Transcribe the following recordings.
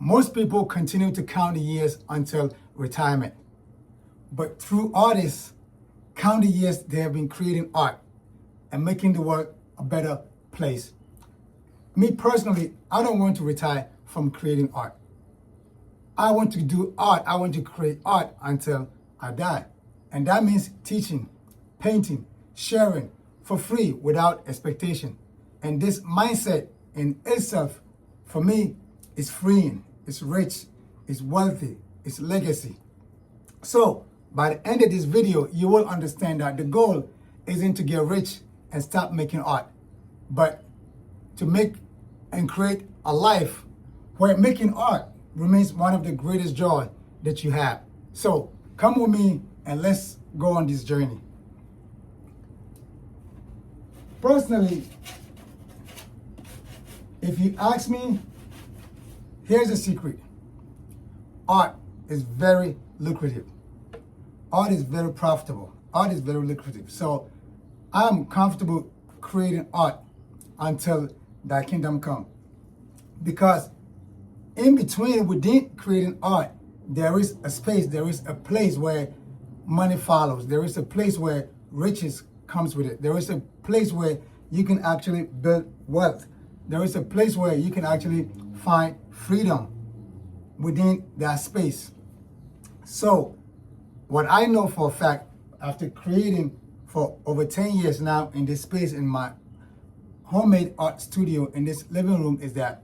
Most people continue to count the years until retirement. But through artists, count the years they have been creating art and making the world a better place. Me personally, I don't want to retire from creating art. I want to do art. I want to create art until I die. And that means teaching, painting, sharing for free without expectation. And this mindset in itself, for me, is freeing, it's rich, it's wealthy, it's legacy. So by the end of this video, you will understand that the goal isn't to get rich and stop making art, but to make and create a life where making art remains one of the greatest joy that you have. So come with me and let's go on this journey. Personally, if you ask me, here's a secret. Art is very lucrative. Art is very profitable. Art is very lucrative. So I'm comfortable creating art until thy kingdom come. Because in between, within creating art, there is a space, there is a place where money follows. There is a place where riches comes with it. There is a place where you can actually build wealth. There is a place where you can actually find freedom within that space. So what I know for a fact, after creating for over 10 years now in this space in my homemade art studio in this living room, is that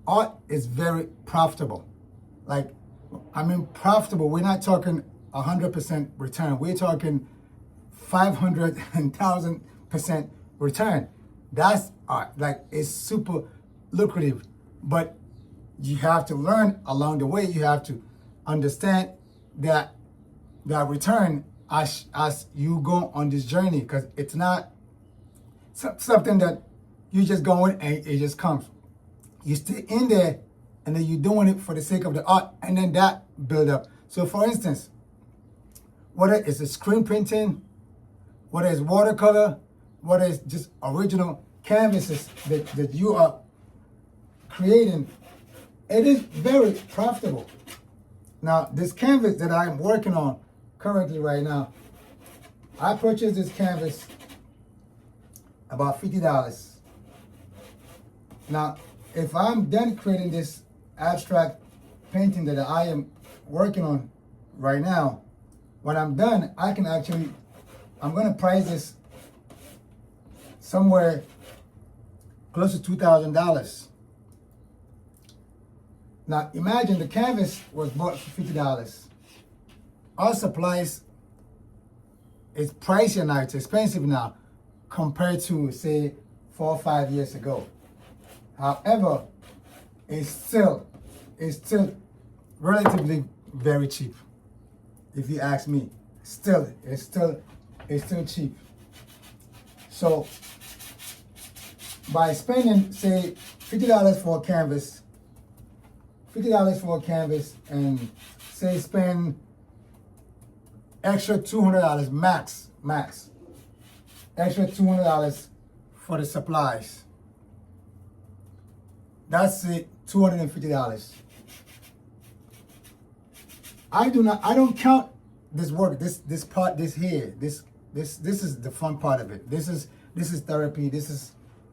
art is very profitable. Like, I mean profitable, we're not talking 100% return. We're talking 500 and 1,000% return. That's art. Like, it's super lucrative, but you have to learn along the way. You have to understand that return as you go on this journey, because it's not something that you just go in and it just comes. You stay in there and then you're doing it for the sake of the art, and then that build up. So for instance, whether it's a screen printing, whether it's watercolor, whether it's just original canvases that you are creating, it is very profitable. Now, this canvas that I am working on currently right now, I purchased this canvas about $50. Now, if I'm done creating this abstract painting that I am working on right now, when I'm done, I can actually, I'm gonna price this somewhere close to $2,000. Now imagine the canvas was bought for $50. Our supplies is pricier now, it's expensive now compared to say 4 or 5 years ago. However, it's still relatively very cheap. If you ask me, it's still cheap. So by spending say $50 for a canvas, and say spend extra $200 max, extra $200 for the supplies. That's it, $250. I don't count this work, this part, this here, this is the fun part of it. This is therapy. This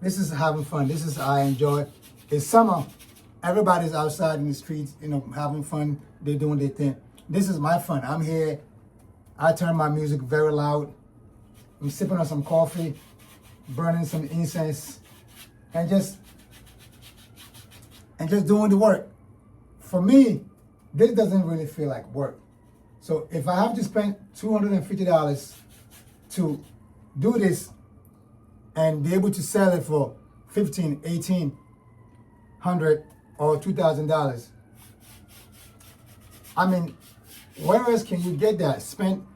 is having fun. This is I enjoy. It's summer. Everybody's outside in the streets, having fun. They're doing their thing. This is my fun. I'm here. I turn my music very loud. I'm sipping on some coffee, burning some incense, and just doing the work. For me, this doesn't really feel like work. So if I have to spend $250 to do this and be able to sell it for $1,500, $1,800, or $2,000, I mean, where else can you get that? Spend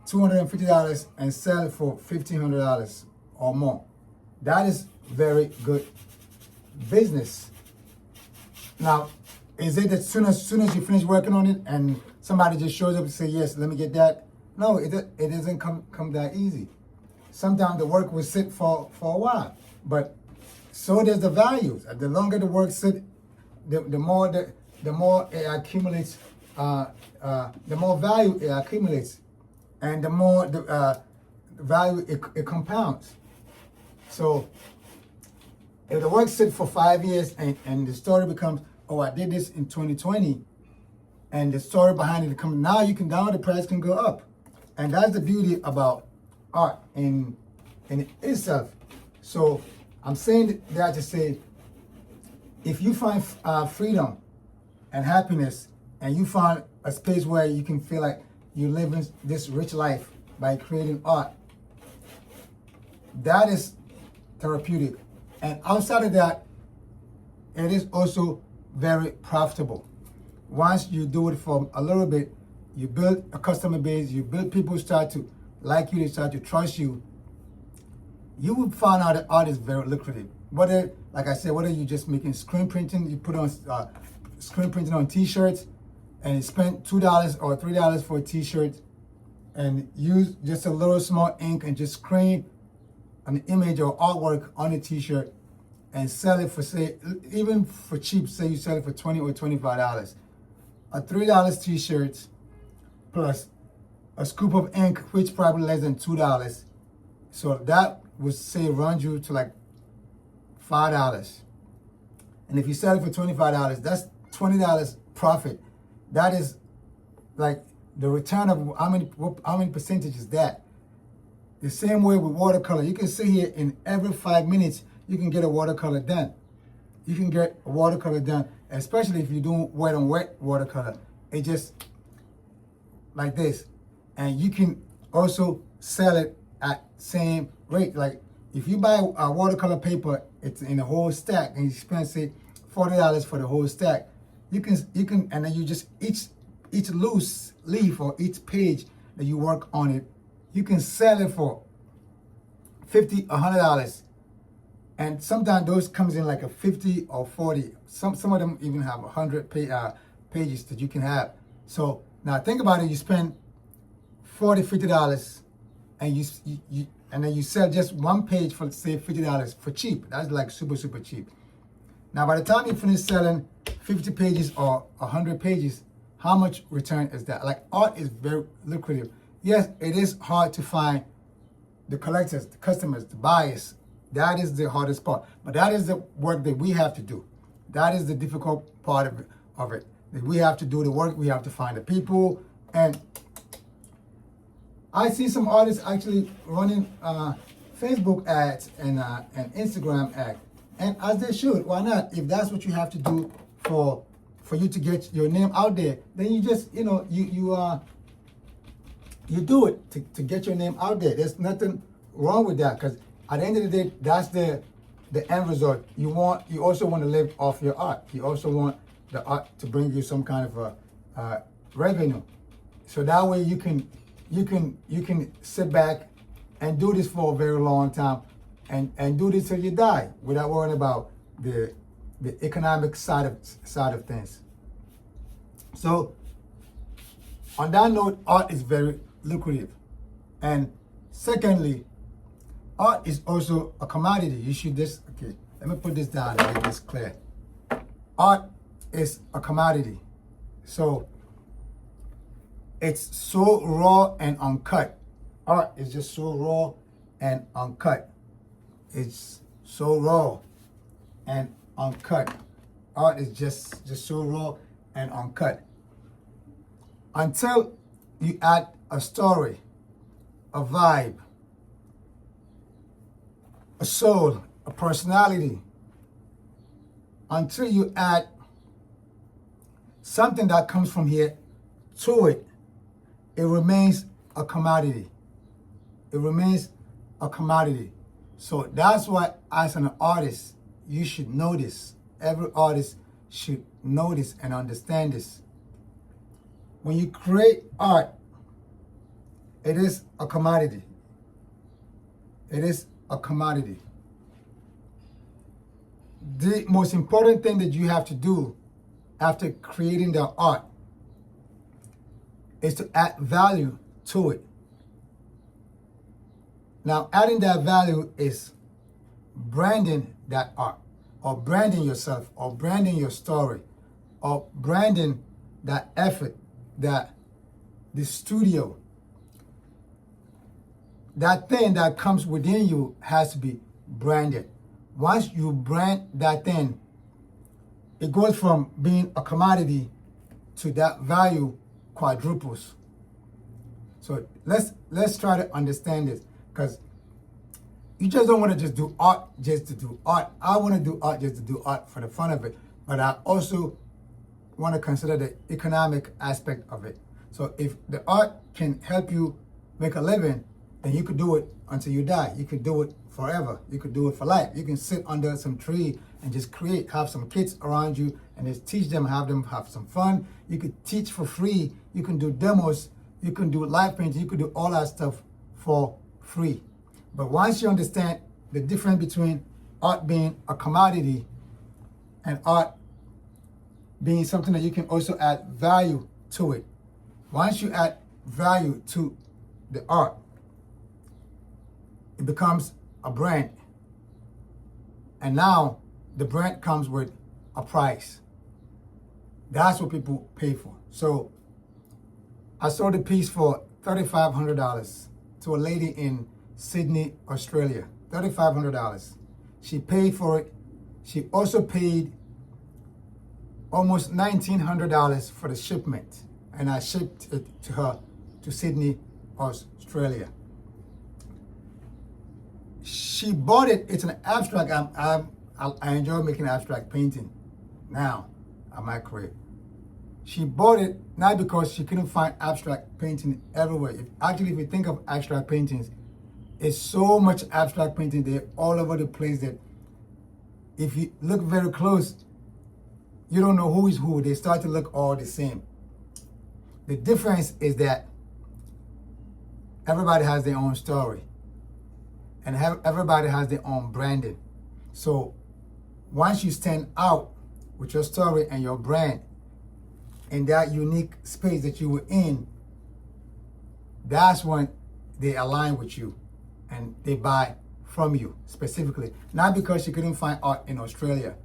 $250 and sell it for $1,500 or more. That is very good business. Now, is it that as soon as you finish working on it and somebody just shows up and say, yes, let me get that? No, it doesn't come that easy. Sometimes the work will sit for a while, but so does the values. The longer the work sit, the more it accumulates, the more value it accumulates, and the more the value it compounds. So if the work sits for 5 years and the story becomes, oh, I did this in 2020, and the story behind it comes, now you can, now the price can go up. And that's the beauty about art in itself. So I'm saying that to say, if you find freedom and happiness, and you find a space where you can feel like you're living this rich life by creating art, that is therapeutic. And outside of that, it is also very profitable. Once you do it for a little bit, you build a customer base, you build people start to like you, they start to trust you, you will find out that art is very lucrative. Whether, like I said, whether you're just making screen printing, you put on screen printing on t-shirts, and you spend $2 or $3 for a t-shirt, and use just a little small ink and just screen an image or artwork on a t-shirt and sell it for, say, even for cheap, say you sell it for $20 or $25. A $3 t-shirt plus a scoop of ink, which probably less than $2. So that would say run you to like $5. And if you sell it for $25, that's $20 profit. That is like the return of how many percentage is that? The same way with watercolor. You can sit here in every 5 minutes, you can get a watercolor done. You can get a watercolor done, especially if you're doing wet on wet watercolor. It just like this. And you can also sell it at same rate. Like if you buy a watercolor paper, it's in a whole stack, and you spend, say, $40 for the whole stack. You can, and then you just, each loose leaf or each page that you work on it, you can sell it for $50, $100. And sometimes those comes in like a 50 or 40. Some of them even have 100 pages that you can have. So now think about it, you spend $40, $50, and you and then you sell just one page for, say, $50 for cheap. That's like super, super cheap. Now, by the time you finish selling 50 pages or 100 pages, how much return is that? Like, art is very lucrative. Yes, it is hard to find the collectors, the customers, the buyers. That is the hardest part. But that is the work that we have to do. That is the difficult part of it. That we have to do the work. We have to find the people. And I see some artists actually running Facebook ads and Instagram ads. And as they should, why not? If that's what you have to do for you to get your name out there, then you just, you do it to get your name out there. There's nothing wrong with that, because at the end of the day, that's the end result. You also want to live off your art. You also want the art to bring you some kind of a revenue. So that way you can sit back and do this for a very long time and do this till you die without worrying about the economic side of things. So on that note, art is very lucrative. And secondly, art is also a commodity. You should just, okay, let me put this down to make this clear. Art is a commodity. So it's so raw and uncut. Art is just so raw and uncut. It's so raw and uncut. Art is just so raw and uncut. Until you add a story, a vibe, a soul, a personality, until you add something that comes from here to it, it remains a commodity. It remains a commodity. So that's why, as an artist, you should know this. Every artist should know this and understand this. When you create art, it is a commodity. It is a commodity. The most important thing that you have to do after creating the art is to add value to it. Now, adding that value is branding that art, or branding yourself, or branding your story. or branding that effort, that the studio, that thing that comes within you has to be branded. Once you brand that thing, it goes from being a commodity to that value quadruples. So let's try to understand this, because you just don't want to just do art just to do art. I want to do art just to do art for the fun of it, but I also want to consider the economic aspect of it. So if the art can help you make a living, then you could do it until you die. You could do it forever. You could do it for life. You can sit under some tree and just create, have some kids around you and just teach them, have them have some fun. You could teach for free. You can do demos. You can do live painting. You could do all that stuff for free. But once you understand the difference between art being a commodity and art being something that you can also add value to it. Once you add value to the art, it becomes a brand. And now the brand comes with a price. That's what people pay for. So I sold a piece for $3,500 to a lady in Sydney, Australia. $3,500. She paid for it. She also paid almost $1,900 for the shipment. And I shipped it to her to Sydney, Australia. She bought it. It's an abstract. I enjoy making abstract painting now in my career. She bought it not because she couldn't find abstract painting everywhere. If you think of abstract paintings, it's so much abstract painting there all over the place that if you look very close, you don't know who is who. They start to look all the same. The difference is that everybody has their own story and everybody has their own branding. So once you stand out with your story and your brand in that unique space that you were in, that's when they align with you and they buy from you specifically. Not because she couldn't find art in Australia.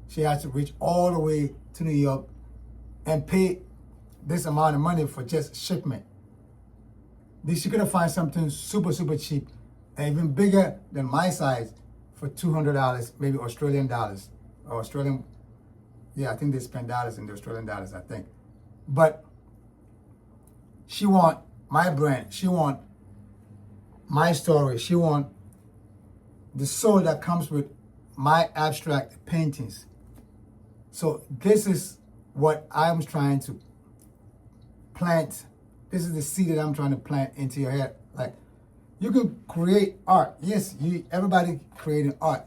She had to reach all the way to New York and pay this amount of money for just shipment. She could have found something super, super cheap and even bigger than my size for $200, maybe Australian dollars. Or Australian, yeah, I think they spend dollars in the Australian dollars, I think. But she want my brand. She want my story. She want the soul that comes with my abstract paintings. So this is what I'm trying to plant. This is the seed that I'm trying to plant into your head. Like, you can create art. Yes, everybody creating art.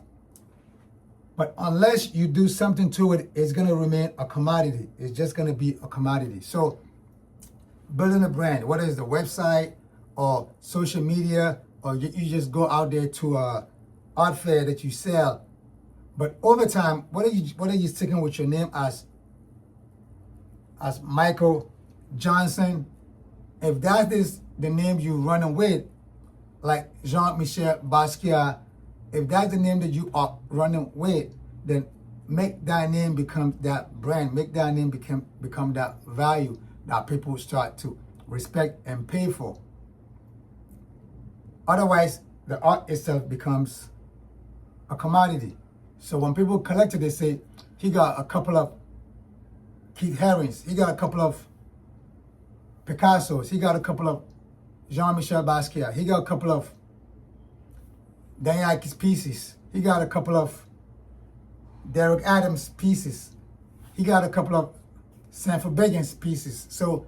But unless you do something to it, it's going to remain a commodity. It's just going to be a commodity. So building a brand, whether it's the website or social media, or you just go out there to a art fair that you sell. But over time, what are you sticking with your name as Michael Johnson? If that is the name you running with, like Jean-Michel Basquiat, if that's the name that you are running with, then make that name become that brand. Make that name become that value that people start to respect and pay for. Otherwise, the art itself becomes a commodity. So when people collect it, they say, he got a couple of Keith Harings, he got a couple of Picassos, he got a couple of Jean-Michel Basquiat, he got a couple of Danyaki's pieces, he got a couple of Derek Adams pieces, he got a couple of Sanford Bacon's pieces. So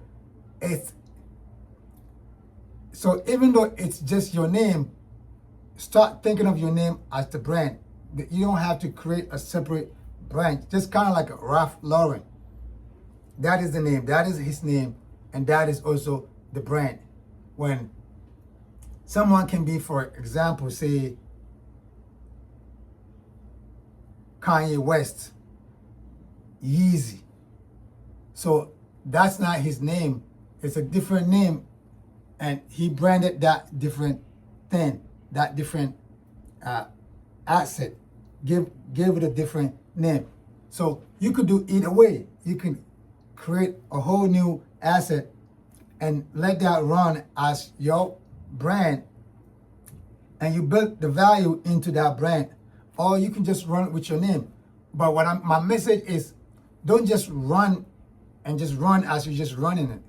even though it's just your name, start thinking of your name as the brand. You don't have to create a separate brand. Just kind of like a Ralph Lauren. That is the name. That is his name. And that is also the brand. When someone can be, for example, say, Kanye West, Yeezy. So that's not his name. It's a different name. And he branded that different thing, that different asset. Give it a different name. So you could do either way. You can create a whole new asset and let that run as your brand, and you build the value into that brand, or you can just run with your name. But my message is, don't just run and just run as you're just running it.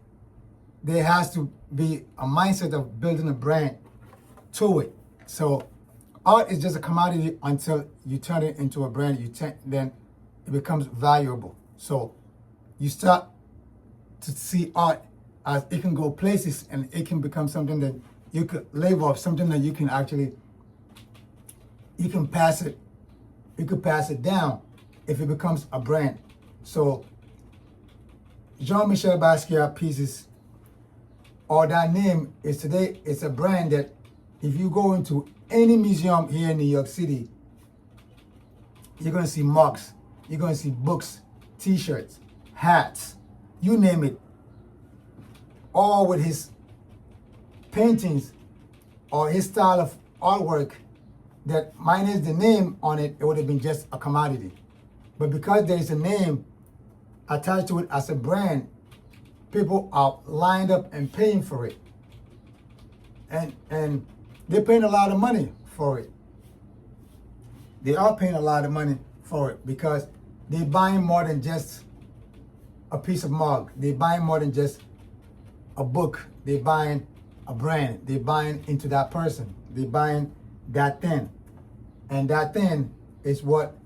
There has to be a mindset of building a brand to it. So art is just a commodity until you turn it into a brand. Then it becomes valuable. So you start to see art as it can go places, and it can become something that you could live off, something that you can actually, you can pass it, you could pass it down if it becomes a brand. So Jean-Michel Basquiat pieces, or that name is today, it's a brand that if you go into any museum here in New York City, you're gonna see mugs, you're gonna see books, t-shirts, hats, you name it, all with his paintings or his style of artwork that minus the name on it, it would have been just a commodity. But because there's a name attached to it as a brand, people are lined up and paying for it. And they're paying a lot of money for it. They are paying a lot of money for it because they're buying more than just a piece of mug. They're buying more than just a book. They're buying a brand. They're buying into that person. They're buying that thing. And that thing is what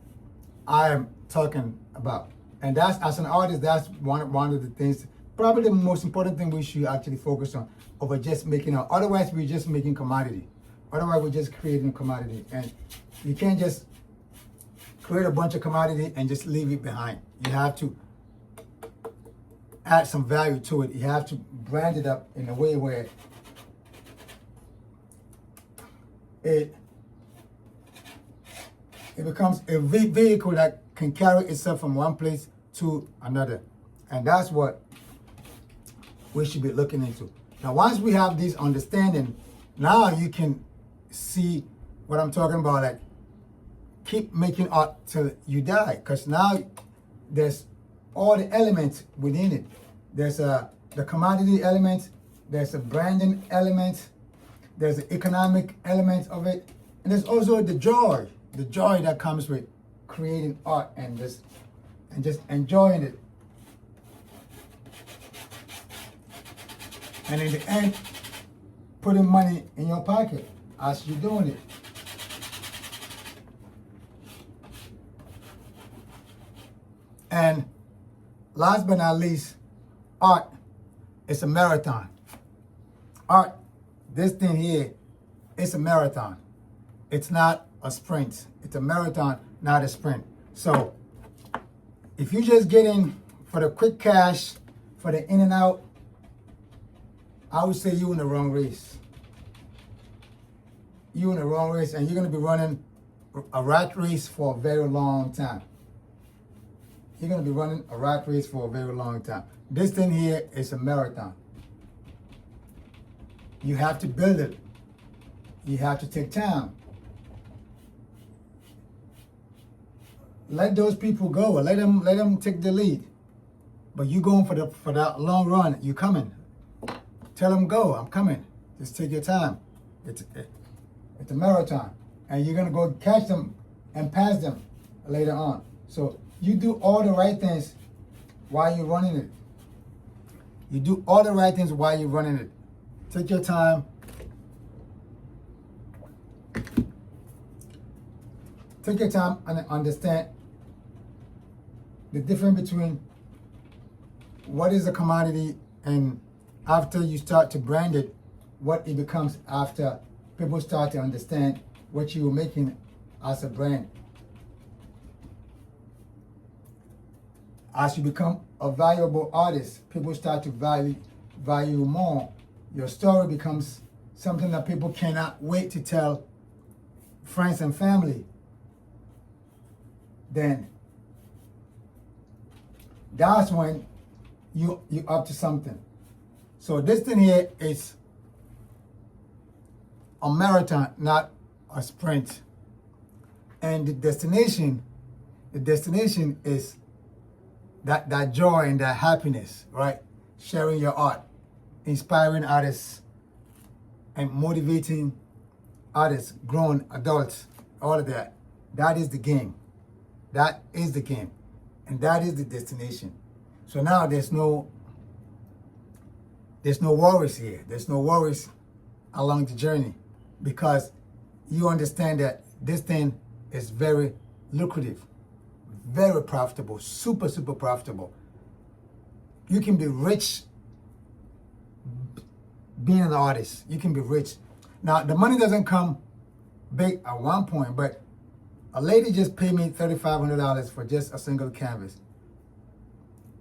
I am talking about. And that's, as an artist, that's one of the things, probably the most important thing we should actually focus on over just making art. Otherwise, we're just making commodity. Otherwise, we're just creating a commodity. And you can't just create a bunch of commodity and just leave it behind. You have to add some value to it. You have to brand it up in a way where it becomes a vehicle that can carry itself from one place to another. And that's what we should be looking into. Now, once we have this understanding, now you can see what I'm talking about, like keep making art till you die, because now there's all the elements within it. There's the commodity element, there's a branding element, there's the economic element of it, and there's also the joy that comes with creating art and just enjoying it. And in the end, putting money in your pocket as you're doing it. And last but not least, art is a marathon. Art, this thing here, it's a marathon. It's not a sprint. It's a marathon, not a sprint. So if you just get in for the quick cash, for the in and out, I would say you're in the wrong race. You're in the wrong race, and you're going to be running a rat race for a very long time. You're going to be running a rat race for a very long time. This thing here is a marathon. You have to build it. You have to take time. Let those people go. Let them take the lead. But you going for that long run. You coming. Tell them go. I'm coming. Just take your time. It's a marathon, and you're gonna go catch them and pass them later on. So you do all the right things while you're running it. You do all the right things while you're running it. Take your time. Take your time and understand the difference between what is a commodity and after you start to brand it, what it becomes after people start to understand what you were making as a brand. As you become a valuable artist, people start to value you more. Your story becomes something that people cannot wait to tell friends and family. Then that's when you're up to something. So this thing here is a marathon, not a sprint. And the destination The destination is that joy and that happiness, right? Sharing your art, inspiring artists, and motivating artists, grown adults, all of that. That is the game. That is the game. And that is the destination. So now there's no worries here. There's no worries along the journey, because you understand that this thing is very lucrative, very profitable, super, super profitable. You can be rich being an artist. You can be rich. Now, the money doesn't come big at one point, but a lady just paid me $3,500 for just a single canvas.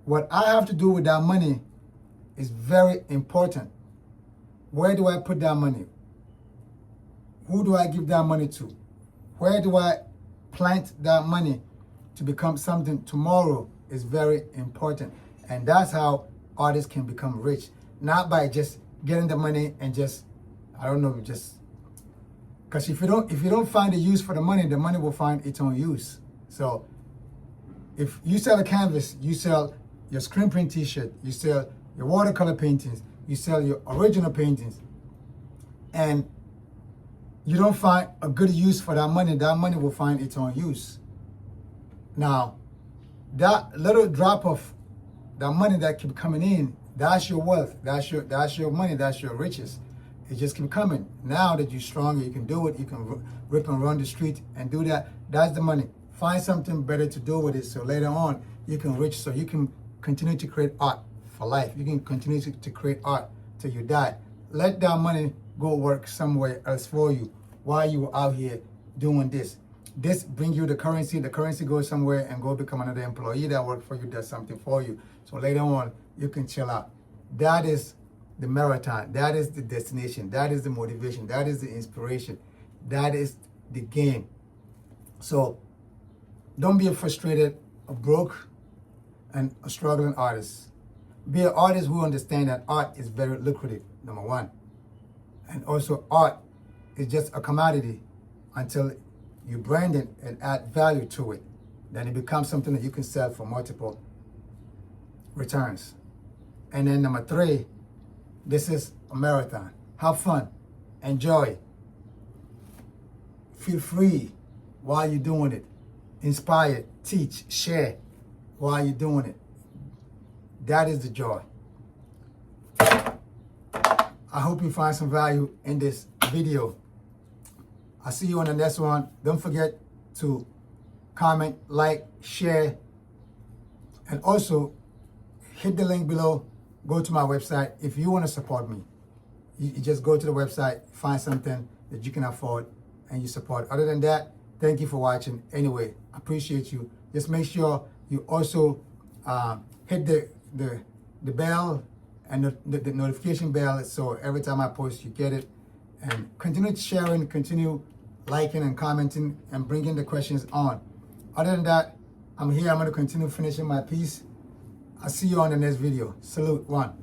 What I have to do with that money is very important. Where do I put that money? Who do I give that money to? Where do I plant that money to become something tomorrow is very important. And that's how artists can become rich. Not by just getting the money and just, I don't know, just, because if you don't find a use for the money will find its own use. So if you sell a canvas, you sell your screen print t-shirt, you sell your watercolor paintings, you sell your original paintings, and you don't find a good use for that money will find its own use. Now, that little drop of that money that keep coming in, that's your wealth, that's your money, that's your riches. It just keep coming. Now that you're stronger, you can do it, you can rip and run the street and do that. That's the money. Find something better to do with it, so later on you can rich, so you can continue to create art for life. You can continue to create art till you die. Let that money go work somewhere else for you while you are out here doing this. This brings you the currency goes somewhere and go become another employee that works for you, does something for you. So later on, you can chill out. That is the marathon. That is the destination. That is the motivation. That is the inspiration. That is the game. So don't be a frustrated, a broke, and a struggling artist. Be an artist who understands that art is very lucrative, number one. And also art is just a commodity until you brand it and add value to it. Then it becomes something that you can sell for multiple returns. And then number three, this is a marathon. Have fun, enjoy, feel free while you're doing it. Inspire, teach, share while you're doing it. That is the joy. I hope you find some value in this video. I'll see you on the next one. Don't forget to comment, like, share, and also hit the link below. Go to my website. If you want to support me, you just go to the website, find something that you can afford, and you support. Other than that, thank you for watching. Anyway, I appreciate you. Just make sure you also hit the bell and the notification bell, so every time I post, you get it. And continue sharing, continue liking and commenting, and bringing the questions on. Other than that, I'm here. I'm going to continue finishing my piece. I'll see you on the next video. Salute. One.